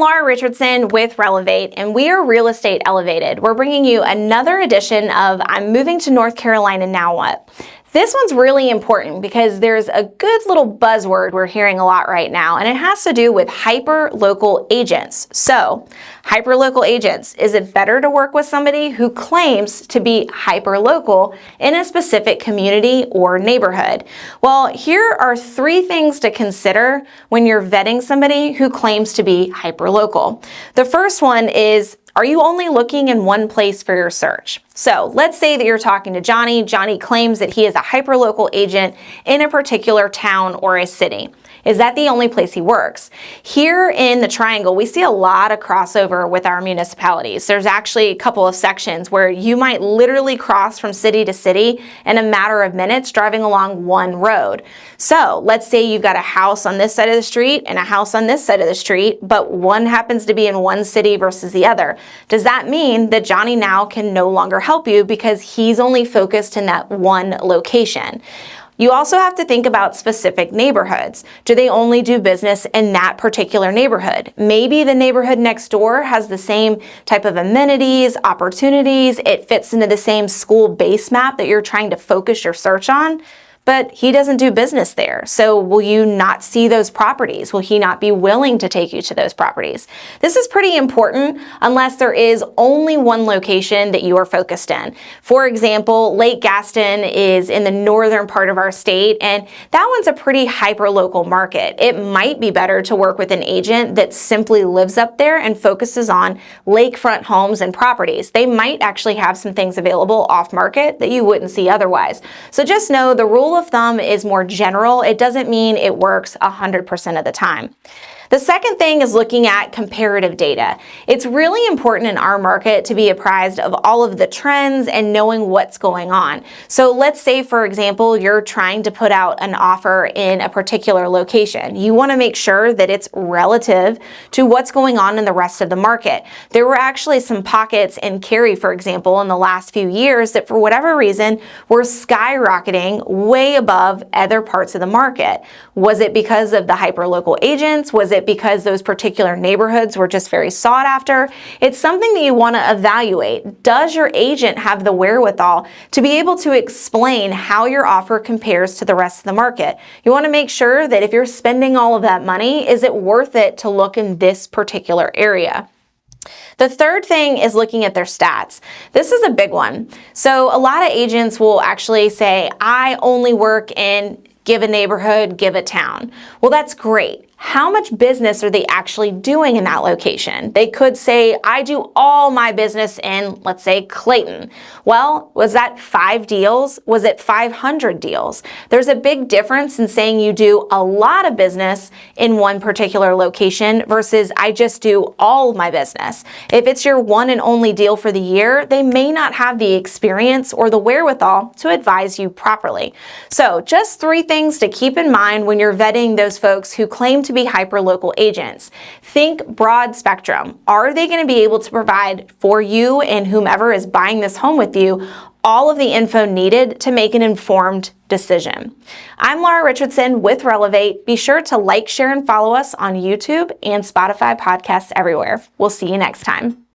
Laura Richardson with Relevate, and we are Real Estate Elevated. We're bringing you another edition of I'm Moving to North Carolina, Now What? This one's really important because there's a good little buzzword we're hearing a lot right now, and it has to do with hyper-local agents. So, hyper-local agents, is it better to work with somebody who claims to be hyper-local in a specific community or neighborhood? Well, here are 3 things to consider when you're vetting somebody who claims to be hyper-local. The first one is, are you only looking in one place for your search? So let's say that you're talking to Johnny. Johnny claims that he is a hyperlocal agent in a particular town or a city. Is that the only place he works? Here in the Triangle, we see a lot of crossover with our municipalities. There's actually a couple of sections where you might literally cross from city to city in a matter of minutes driving along one road. So let's say you've got a house on this side of the street and a house on this side of the street, but one happens to be in one city versus the other. Does that mean that Johnny now can no longer help you because he's only focused in that one location? You also have to think about specific neighborhoods. Do they only do business in that particular neighborhood? Maybe the neighborhood next door has the same type of amenities, opportunities, it fits into the same school base map that you're trying to focus your search on, but he doesn't do business there. So will you not see those properties? Will he not be willing to take you to those properties? This is pretty important unless there is only one location that you are focused in. For example, Lake Gaston is in the northern part of our state, and that one's a pretty hyper-local market. It might be better to work with an agent that simply lives up there and focuses on lakefront homes and properties. They might actually have some things available off-market that you wouldn't see otherwise. So just know the rule of thumb is more general. It doesn't mean it works 100% of the time. The second thing is looking at comparative data. It's really important in our market to be apprised of all of the trends and knowing what's going on. So let's say, for example, you're trying to put out an offer in a particular location. You want to make sure that it's relative to what's going on in the rest of the market. There were actually some pockets in Cary, for example, in the last few years that for whatever reason were skyrocketing way above other parts of the market. Was it because of the hyperlocal agents? Was it because those particular neighborhoods were just very sought after? It's something that you want to evaluate. Does your agent have the wherewithal to be able to explain how your offer compares to the rest of the market? You want to make sure that if you're spending all of that money, is it worth it to look in this particular area? The third thing is looking at their stats. This is a big one. So a lot of agents will actually say, I only work in give a neighborhood, give a town. Well, that's great. How much business are they actually doing in that location? They could say, I do all my business in, let's say, Clayton. Well, was that 5 deals? Was it 500 deals? There's a big difference in saying you do a lot of business in one particular location versus I just do all my business. If it's your one and only deal for the year, they may not have the experience or the wherewithal to advise you properly. So just 3 things to keep in mind when you're vetting those folks who claim to be hyperlocal agents. Think broad spectrum. Are they going to be able to provide for you and whomever is buying this home with you all of the info needed to make an informed decision? I'm Laura Richardson with Relevate. Be sure to like, share, and follow us on YouTube and Spotify podcasts everywhere. We'll see you next time.